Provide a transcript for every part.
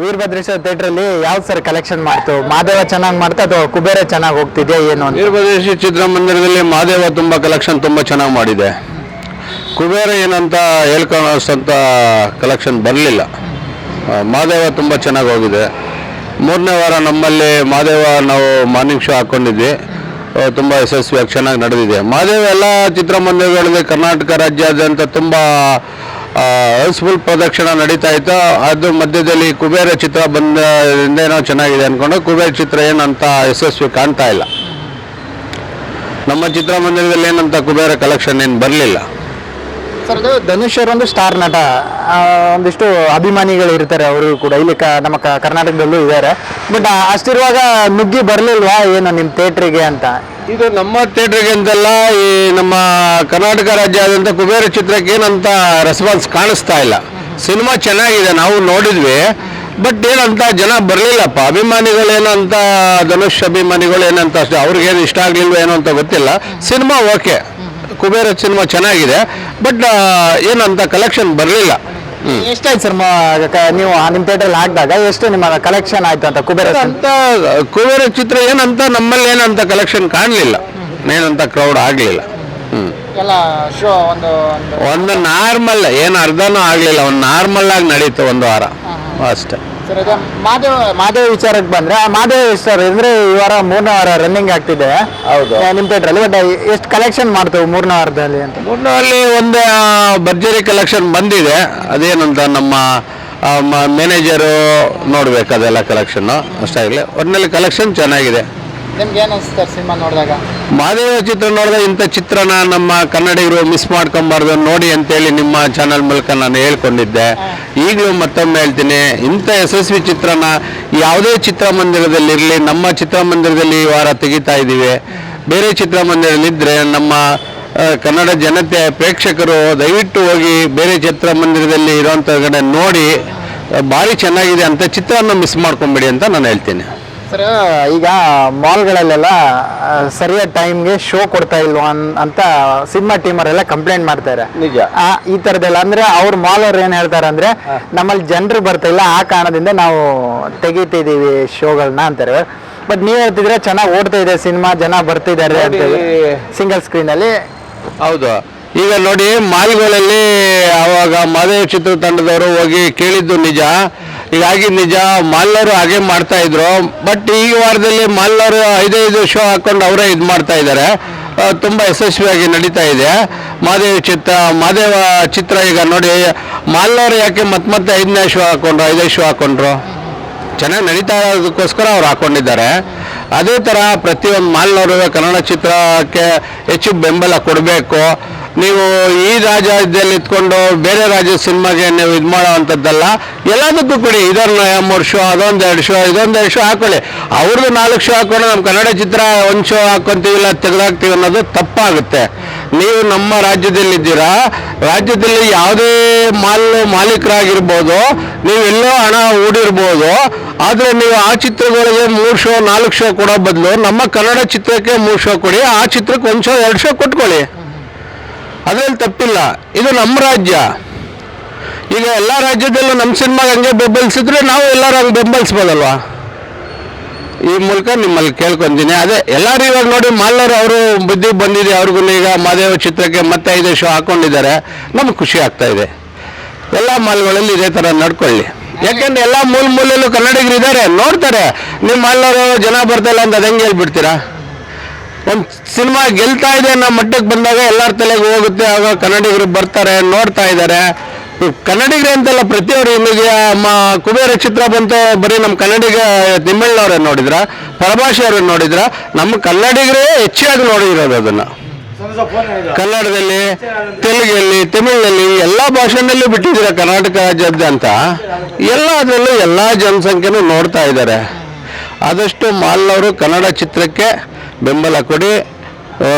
Veerabhadreshwara theatre ಅಲ್ಲಿ ಯಾವ್ದು sir collection ಮಾಡ್ತು? ಮಾದೇವ ಚೆನ್ನಾಗಿ ಮಾಡ್ತಾ ಅಥವಾ ಕುಬೇರ ಚೆನ್ನಾಗಿ ಹೋಗ್ತಿದ್ಯಾ ಏನು ಅಂತ? ವೀರಭದ್ರೇಶ್ವರ ಚಿತ್ರಮಂದಿರದಲ್ಲಿ ಮಾದೇವ ತುಂಬ ಕಲೆಕ್ಷನ್ ತುಂಬ ಚೆನ್ನಾಗಿ ಮಾಡಿದೆ. ಕುಬೇರ ಏನಂತ ಹೇಳ್ಕೊಳ್ಳೋಷ್ಟಂತ ಕಲೆಕ್ಷನ್ ಬರಲಿಲ್ಲ. ಮಾದೇವ ತುಂಬ ಚೆನ್ನಾಗಿ ಹೋಗಿದೆ. ಮೂರನೇ ವಾರ ನಮ್ಮಲ್ಲಿ ಮಾದೇವ ನಾವು ಮಾರ್ನಿಂಗ್ ಶೋ ಹಾಕ್ಕೊಂಡಿದ್ವಿ. ತುಂಬ ಯಶಸ್ವಿಯಾಗಿ ಚೆನ್ನಾಗಿ ನಡೆದಿದೆ. ಮಾದೇವ ಎಲ್ಲ ಚಿತ್ರಮಂದಿರಗಳಲ್ಲಿ ಕರ್ನಾಟಕ ರಾಜ್ಯಾದ್ಯಂತ ತುಂಬ ಹೌಸ್ಫುಲ್ ಪ್ರದಕ್ಷಿಣ ನಡೀತಾ ಇತ್ತು. ಅದು ಮಧ್ಯದಲ್ಲಿ ಕುಬೇರ ಚಿತ್ರ ಬಂದಿಂದ ಏನೋ ಚೆನ್ನಾಗಿದೆ ಅಂದ್ಕೊಂಡು ಕುಬೇರ ಚಿತ್ರ ಏನಂತ ಯಶಸ್ವಿ ಕಾಣ್ತಾ ಇಲ್ಲ. ನಮ್ಮ ಚಿತ್ರಮಂದಿರದಲ್ಲಿ ಏನಂತ ಕುಬೇರ ಕಲೆಕ್ಷನ್ ಏನು ಬರಲಿಲ್ಲ. ಸರ್ ಅದು ಧನುಷ್ ಅವರೊಂದು ಸ್ಟಾರ್ ನಟ, ಒಂದಿಷ್ಟು ಅಭಿಮಾನಿಗಳು ಇರ್ತಾರೆ ಅವರು ಕೂಡ ಇಲ್ಲಿ ನಮ್ಮ ಕರ್ನಾಟಕದಲ್ಲೂ ಇದ್ದಾರೆ. ಬಟ್ ಅಷ್ಟಿರುವಾಗ ನುಗ್ಗಿ ಬರಲಿಲ್ವಾ ಏನು ನಿಮ್ಮ ಥಿಯೇಟ್ರಿಗೆ ಅಂತ? ಇದು ನಮ್ಮ ಥಿಯೇಟ್ರಿಗೆ ಅಂತಲ್ಲ, ಈ ನಮ್ಮ ಕರ್ನಾಟಕ ರಾಜ್ಯಾದ್ಯಂತ ಕುಬೇರ ಚಿತ್ರಕ್ಕೆ ಏನಂತ ರೆಸ್ಪಾನ್ಸ್ ಕಾಣಿಸ್ತಾ ಇಲ್ಲ. ಸಿನಿಮಾ ಚೆನ್ನಾಗಿದೆ, ನಾವು ನೋಡಿದ್ವಿ. ಬಟ್ ಏನಂತ ಜನ ಬರಲಿಲ್ಲಪ್ಪ. ಅಭಿಮಾನಿಗಳೇನಂತ ಧನುಷ್ ಅಭಿಮಾನಿಗಳು ಏನಂತ ಅಷ್ಟೇ, ಅವ್ರಿಗೇನು ಇಷ್ಟ ಆಗಲಿಲ್ವ ಏನೋ ಅಂತ ಗೊತ್ತಿಲ್ಲ. ಸಿನಿಮಾ ಓಕೆ, ಕುಬೇರ ಸಿನಿಮಾ ಚೆನ್ನಾಗಿದೆ. ಬಟ್ ಏನಂತ ಕಲೆಕ್ಷನ್ ಬರಲಿಲ್ಲ. ಎಷ್ಟಾಯ್ತು ಸರ್ ನೀವು ನಿಮ್ಮ ಥಿಯೇಟರ್ ಹಾಕಿದಾಗ ಎಷ್ಟು ನಿಮ್ಮ ಕಲೆಕ್ಷನ್ ಆಯ್ತು ಅಂತ ಕುಬೇರ ಅಂತ? ಕುಬೇರ ಚಿತ್ರ ಏನಂತ ನಮ್ಮಲ್ಲಿ ಏನಂತ ಕಲೆಕ್ಷನ್ ಕಾಣಲಿಲ್ಲ, ಏನಂತ ಕ್ರೌಡ್ ಆಗಲಿಲ್ಲ. ಎಲ್ಲ ಶೋ ಒಂದು ನಾರ್ಮಲ್, ಏನು ಅರ್ಧನೂ ಆಗಲಿಲ್ಲ, ಒಂದು ನಾರ್ಮಲ್ ಆಗಿ ನಡೀತು ಒಂದು ವಾರ ಅಷ್ಟೇ. ಸರ್ ಅದೇ ಮಾದೇವ ವಿಚಾರಕ್ಕೆ ಬಂದ್ರೆ ಮಾದೇವ ಸರ್ ಅಂದ್ರೆ ಈ ವಾರ 3ನೇ ವಾರ ರನ್ನಿಂಗ್ ಆಗ್ತಿದೆ. ಹೌದು, ನಿಮ್ಮ ಥಿಯೇಟ್ರಲ್ಲಿ. ಬಟ್ ಎಷ್ಟು ಕಲೆಕ್ಷನ್ ಮಾಡ್ತೇವೆ 3ನೇ ವಾರದಲ್ಲಿ ಅಂತ? 3ನೇ ವಾರಲ್ಲಿ ಒಂದು ಭರ್ಜರಿ ಕಲೆಕ್ಷನ್ ಬಂದಿದೆ. ಅದೇನಂತ ನಮ್ಮ ಮ್ಯಾನೇಜರು ನೋಡ್ಬೇಕು ಅದೆಲ್ಲ ಕಲೆಕ್ಷನ್ನು. ಅಷ್ಟಾಗಲಿ ಒಟ್ಟಿನಲ್ಲಿ ಕಲೆಕ್ಷನ್ ಚೆನ್ನಾಗಿದೆ. ನಿಮ್ಗೆ ಏನು ಅನಿಸ್ತಾರೆ ಸಿನಿಮಾ ನೋಡಿದಾಗ? ಮಾದೇವ ಚಿತ್ರ ನೋಡಿದಾಗ ಇಂಥ ಚಿತ್ರನ ನಮ್ಮ ಕನ್ನಡಿಗರು ಮಿಸ್ ಮಾಡ್ಕೊಬಾರ್ದು ನೋಡಿ ಅಂತೇಳಿ ನಿಮ್ಮ ಚಾನಲ್ ಮೂಲಕ ನಾನು ಹೇಳ್ಕೊಂಡಿದ್ದೆ. ಈಗಲೂ ಮತ್ತೊಮ್ಮೆ ಹೇಳ್ತೀನಿ, ಇಂಥ ಯಶಸ್ವಿ ಚಿತ್ರನ ಯಾವುದೇ ಚಿತ್ರಮಂದಿರದಲ್ಲಿರಲಿ, ನಮ್ಮ ಚಿತ್ರಮಂದಿರದಲ್ಲಿ ಈ ವಾರ ತೆಗಿತಾ ಇದ್ದೀವಿ. ಬೇರೆ ಚಿತ್ರಮಂದಿರದಲ್ಲಿದ್ದರೆ ನಮ್ಮ ಕನ್ನಡ ಜನತೆ ಪ್ರೇಕ್ಷಕರು ದಯವಿಟ್ಟು ಹೋಗಿ ಬೇರೆ ಚಿತ್ರಮಂದಿರದಲ್ಲಿ ಇರೋಂಥ ಕಡೆ ನೋಡಿ, ಭಾರಿ ಚೆನ್ನಾಗಿದೆ ಅಂತ ಚಿತ್ರನ ಮಿಸ್ ಮಾಡ್ಕೊಂಬೇಡಿ ಅಂತ ನಾನು ಹೇಳ್ತೀನಿ. ಸರ್ ಈಗ ಮಾಲ್ಗಳಲ್ಲೆಲ್ಲ ಸರಿಯಾದ ಟೈಮ್ಗೆ ಶೋ ಕೊಡ್ತಾ ಇಲ್ವಾ ಅಂತ ಸಿನಿಮಾ ಟೀಮರೆಲ್ಲ ಕಂಪ್ಲೇಂಟ್ ಮಾಡ್ತಾರೆ. ನಿಜ. ಈ ಥರದ್ದೆಲ್ಲ ಅಂದ್ರೆ ಅವ್ರ ಮಾಲ್ ಅವ್ರು ಏನು ಹೇಳ್ತಾರೆ ಅಂದ್ರೆ, ನಮ್ಮಲ್ಲಿ ಜನರು ಬರ್ತಾ ಇಲ್ಲ, ಆ ಕಾರಣದಿಂದ ನಾವು ತೆಗಿತಿದ್ದೀವಿ ಶೋಗಳನ್ನ ಅಂತಾರೆ. ಬಟ್ ನೀವು ಹೇಳ್ತಿದ್ರೆ ಚೆನ್ನಾಗಿ ಓಡ್ತಾ ಇದೆ ಸಿನಿಮಾ, ಜನ ಬರ್ತಿದ್ದಾರೆ ಅಂತ ಸಿಂಗಲ್ ಸ್ಕ್ರೀನಲ್ಲಿ. ಹೌದು, ಈಗ ನೋಡಿ ಮಾಲ್ಗಳಲ್ಲಿ ಅವಾಗ ಮಾದೇವ ಚಿತ್ರತಂಡದವರು ಹೋಗಿ ಕೇಳಿದ್ದು ನಿಜ. ಹೀಗಾಗಿ ನಿಜ, ಮಾಲ್ನವರು ಹಾಗೆ ಮಾಡ್ತಾ ಇದ್ರು. ಬಟ್ ಈ ವಾರದಲ್ಲಿ ಮಾಲ್ನವರು 5 ಶೋ ಹಾಕೊಂಡು ಅವರೇ ಇದು ಮಾಡ್ತಾ ಇದ್ದಾರೆ. ತುಂಬ ಯಶಸ್ವಿಯಾಗಿ ನಡೀತಾ ಇದೆ ಮಾದೇವ ಚಿತ್ರ. ಈಗ ನೋಡಿ ಮಾಲ್ನವರು ಯಾಕೆ ಮತ್ತೆ 5ನೇ ಶೋ ಹಾಕೊಂಡ್ರು, 5 ಶೋ ಹಾಕೊಂಡ್ರು, ಚೆನ್ನಾಗಿ ನಡೀತಾ ಇರೋದಕ್ಕೋಸ್ಕರ ಅವ್ರು ಹಾಕೊಂಡಿದ್ದಾರೆ. ಅದೇ ಥರ ಪ್ರತಿಯೊಂದು ಮಾಲ್ನವರು ಕನ್ನಡ ಚಿತ್ರಕ್ಕೆ ಹೆಚ್ಚು ಬೆಂಬಲ ಕೊಡಬೇಕು. ನೀವು ಈ ರಾಜ್ಯದಲ್ಲಿ ಇದ್ಕೊಂಡು ಬೇರೆ ರಾಜ್ಯದ ಸಿನಿಮಾಗೆ ನೀವು ಇದು ಮಾಡೋ ಅಂಥದ್ದಲ್ಲ, ಎಲ್ಲದಕ್ಕೂ ಕೊಡಿ. ಇದೊಂದು 3 ಶೋ, ಅದೊಂದು 2 ಶೋ, ಇದೊಂದು 2 ಶೋ ಹಾಕೊಳ್ಳಿ. ಅವ್ರದ್ದು 4 ಶೋ ಹಾಕೊಂಡು ನಮ್ಮ ಕನ್ನಡ ಚಿತ್ರ 1 ಶೋ ಹಾಕ್ಕೊಂತೀವಿ, ಇಲ್ಲ ತೆಗೆದಾಕ್ತೀವಿ ಅನ್ನೋದು ತಪ್ಪಾಗುತ್ತೆ. ನೀವು ನಮ್ಮ ರಾಜ್ಯದಲ್ಲಿದ್ದೀರಾ, ರಾಜ್ಯದಲ್ಲಿ ಯಾವುದೇ ಮಾಲೀಕರಾಗಿರ್ಬೋದು, ನೀವು ಎಲ್ಲೋ ಹಣ ಹೂಡಿರ್ಬೋದು. ಆದರೆ ನೀವು ಆ ಚಿತ್ರಗಳಿಗೆ 3 ಶೋ 4 ಶೋ ಕೊಡೋ ಬದಲು ನಮ್ಮ ಕನ್ನಡ ಚಿತ್ರಕ್ಕೆ 3 ಶೋ ಕೊಡಿ, ಆ ಚಿತ್ರಕ್ಕೆ 1 ಶೋ 2 ಶೋ ಕೊಟ್ಕೊಳ್ಳಿ. ಅದರಲ್ಲಿ ತಪ್ಪಿಲ್ಲ. ಇದು ನಮ್ಮ ರಾಜ್ಯ. ಈಗ ಎಲ್ಲ ರಾಜ್ಯದಲ್ಲೂ ನಮ್ಮ ಸಿನಿಮಾಗೆ ಹಂಗೆ ಬೆಂಬಲಿಸಿದ್ರೆ ನಾವು ಎಲ್ಲರೂ ಹಂಗೆ ಬೆಂಬಲಿಸ್ಬೋದಲ್ವಾ? ಈ ಮೂಲಕ ನಿಮ್ಮಲ್ಲಿ ಕೇಳ್ಕೊತೀನಿ. ಅದೇ ಎಲ್ಲರೂ ಇವಾಗ ನೋಡಿ ಮಾಲ್ನವರು ಅವರು ಬುದ್ಧಿ ಬಂದಿದೆ, ಅವ್ರಿಗೂ ಈಗ ಮಾದೇವ ಚಿತ್ರಕ್ಕೆ ಮತ್ತೆ 5 ಶೋ ಹಾಕ್ಕೊಂಡಿದ್ದಾರೆ. ನಮ್ಗೆ ಖುಷಿ ಆಗ್ತಾ ಇದೆ. ಎಲ್ಲ ಮಾಲ್ಗಳಲ್ಲಿ ಇದೇ ಥರ ನಡ್ಕೊಳ್ಳಿ. ಯಾಕೆಂದ್ರೆ ಎಲ್ಲ ಮೂಲೆಯಲ್ಲೂ ಕನ್ನಡಿಗರು ಇದ್ದಾರೆ, ನೋಡ್ತಾರೆ. ನಿಮ್ಮ ಮಾಲ್ನವರು ಜನ ಬರ್ತಾಯಿಲ್ಲ ಅಂತ ಅದು ಹೆಂಗೆ ಹೇಳ್ಬಿಡ್ತೀರಾ? ಒಂದು ಸಿನಿಮಾ ಗೆಲ್ತಾ ಇದೆ ಅನ್ನೋ ಮಟ್ಟಕ್ಕೆ ಬಂದಾಗ ಎಲ್ಲರ ತಲೆಗೆ ಹೋಗುತ್ತೆ. ಆಗ ಕನ್ನಡಿಗರು ಬರ್ತಾರೆ, ನೋಡ್ತಾ ಇದ್ದಾರೆ. ಕನ್ನಡಿಗರೇ ಅಂತಲ್ಲ, ಪ್ರತಿಯೊಬ್ಬರು. ಇಲ್ಲಿಗೆ ಕುಬೇರ ಚಿತ್ರ ಬಂತು, ಬರೀ ನಮ್ಮ ಕನ್ನಡಿಗ ತಿಮ್ಮಣ್ಣವ್ರೇ ನೋಡಿದ್ರ, ಪರಭಾಷೆಯವ್ರನ್ನ ನೋಡಿದ್ರ? ನಮ್ಮ ಕನ್ನಡಿಗರೇ ಹೆಚ್ಚಾಗಿ ನೋಡಿರೋದು ಅದನ್ನು. ಕನ್ನಡದಲ್ಲಿ, ತೆಲುಗಲ್ಲಿ, ತಮಿಳಿನಲ್ಲಿ ಎಲ್ಲ ಭಾಷೆನಲ್ಲೂ ಬಿಟ್ಟಿದ್ದೀರ ಕರ್ನಾಟಕ ರಾಜ್ಯಾದ್ಯಂತ. ಅದರಲ್ಲೂ ಎಲ್ಲ ಜನಸಂಖ್ಯೆನೂ ನೋಡ್ತಾ ಇದ್ದಾರೆ. ಆದಷ್ಟು ಮಾಲ್ನವರು ಕನ್ನಡ ಚಿತ್ರಕ್ಕೆ ಬೆಂಬಲ ಕೊಡಿ.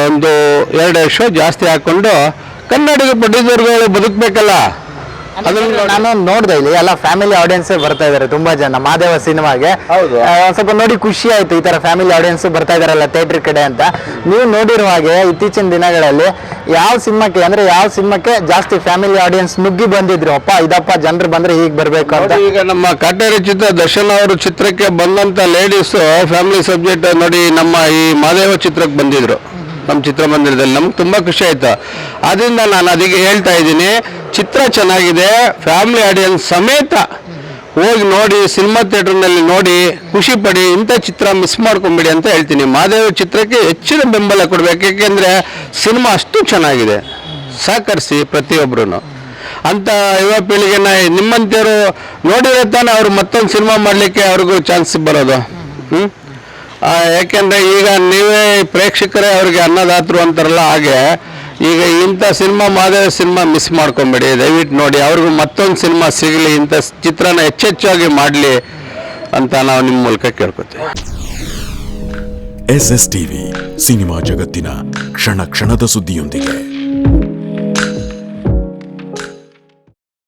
ಒಂದು 2 ಶೋ ಜಾಸ್ತಿ ಹಾಕ್ಕೊಂಡು ಕನ್ನಡಿಗ ಪ್ರೊಡ್ಯೂಸರ್ಗಳು ಬದುಕಬೇಕಲ್ಲ. ಅದನ್ನ ನಾನು ನೋಡ್ದೆ ಇಲ್ಲಿ ಎಲ್ಲ ಫ್ಯಾಮಿಲಿ ಆಡಿಯನ್ಸ್ ಬರ್ತಾ ಇದಾರೆ ತುಂಬಾ ಜನ ಮಾದೇವ ಸಿನಿಮಾಗೆ. ಹೌದು. ಒಂದ್ ಸ್ವಲ್ಪ ನೋಡಿ ಖುಷಿ ಆಯ್ತು, ಈ ತರ ಫ್ಯಾಮಿಲಿ ಆಡಿಯನ್ಸ್ ಬರ್ತಾ ಇದಾರಲ್ಲ ಥಿಯೇಟರ್ ಕಡೆ ಅಂತ. ನೀವು ನೋಡಿರುವ ಹಾಗೆ ಇತ್ತೀಚಿನ ದಿನಗಳಲ್ಲಿ ಯಾವ ಸಿನಿಮಾಕ್ಕೆ ಜಾಸ್ತಿ ಫ್ಯಾಮಿಲಿ ಆಡಿಯನ್ಸ್ ನುಗ್ಗಿ ಬಂದಿದ್ರು, ಅಪ್ಪ ಇದಪ್ಪ ಜನರು ಬಂದ್ರೆ ಹೀಗ್ ಬರ್ಬೇಕು ಅಂತ. ಈಗ ನಮ್ಮ ಕಾಟೇರಿ ಚಿತ್ರ ದರ್ಶನ್ ಅವರು ಚಿತ್ರಕ್ಕೆ ಬಂದಂತ ಲೇಡೀಸ್ ಫ್ಯಾಮಿಲಿ ಸಬ್ಜೆಕ್ಟ್ ನೋಡಿ ನಮ್ಮ ಈ ಮಾದೇವ ಚಿತ್ರಕ್ಕೆ ಬಂದಿದ್ರು ನಮ್ಮ ಚಿತ್ರಮಂದಿರದಲ್ಲಿ. ನಮ್ಗೆ ತುಂಬಾ ಖುಷಿ ಆಯ್ತು. ಅದರಿಂದ ನಾನು ಅದಕ್ಕೆ ಹೇಳ್ತಾ ಇದ್ದೀನಿ, ಚಿತ್ರ ಚೆನ್ನಾಗಿದೆ, ಫ್ಯಾಮಿಲಿ ಆಡಿಯನ್ಸ್ ಸಮೇತ ಹೋಗಿ ನೋಡಿ, ಸಿನಿಮಾ ಥಿಯೇಟರ್ನಲ್ಲಿ ನೋಡಿ ಖುಷಿ ಪಡಿ. ಇಂಥ ಚಿತ್ರ ಮಿಸ್ ಮಾಡ್ಕೊಂಬಿಡಿ ಅಂತ ಹೇಳ್ತೀನಿ. ಮಾದೇವ ಚಿತ್ರಕ್ಕೆ ಹೆಚ್ಚಿನ ಬೆಂಬಲ ಕೊಡ್ಬೇಕು, ಯಾಕೆಂದ್ರೆ ಸಿನಿಮಾ ಅಷ್ಟು ಚೆನ್ನಾಗಿದೆ. ಸಹಕರಿಸಿ ಪ್ರತಿಯೊಬ್ಬರು. ಅಂತ ಯುವ ಪೀಳಿಗೆನ ನಿಮ್ಮಂತೆಯವರು ನೋಡಿದ್ರೆ ತಾನೇ ಅವ್ರು ಮತ್ತೊಂದು ಸಿನಿಮಾ ಮಾಡಲಿಕ್ಕೆ ಅವ್ರಿಗೂ ಚಾನ್ಸ್ ಬರೋದು. ಯಾಕೆಂದ್ರೆ ಈಗ ನೀವೇ ಪ್ರೇಕ್ಷಕರೇ ಅವ್ರಿಗೆ ಅನ್ನದಾತರು ಅಂತಾರಲ್ಲ, ಹಾಗೆ ಈಗ ಇಂಥ ಸಿನಿಮಾ ಮಾದೇವ ಸಿನಿಮಾ ಮಿಸ್ ಮಾಡ್ಕೊಂಬೇಡಿ, ದಯವಿಟ್ಟು ನೋಡಿ. ಅವ್ರಿಗೂ ಮತ್ತೊಂದು ಸಿನಿಮಾ ಸಿಗಲಿ, ಇಂಥ ಚಿತ್ರನ ಹೆಚ್ಚೆಚ್ಚಾಗಿ ಮಾಡಲಿ ಅಂತ ನಾವು ನಿಮ್ಮ ಮೂಲಕ ಕೇಳ್ಕೊತೀವಿ. SS TV ಸಿನಿಮಾ ಜಗತ್ತಿನ ಕ್ಷಣ ಕ್ಷಣದ ಸುದ್ದಿಯೊಂದಿಗೆ.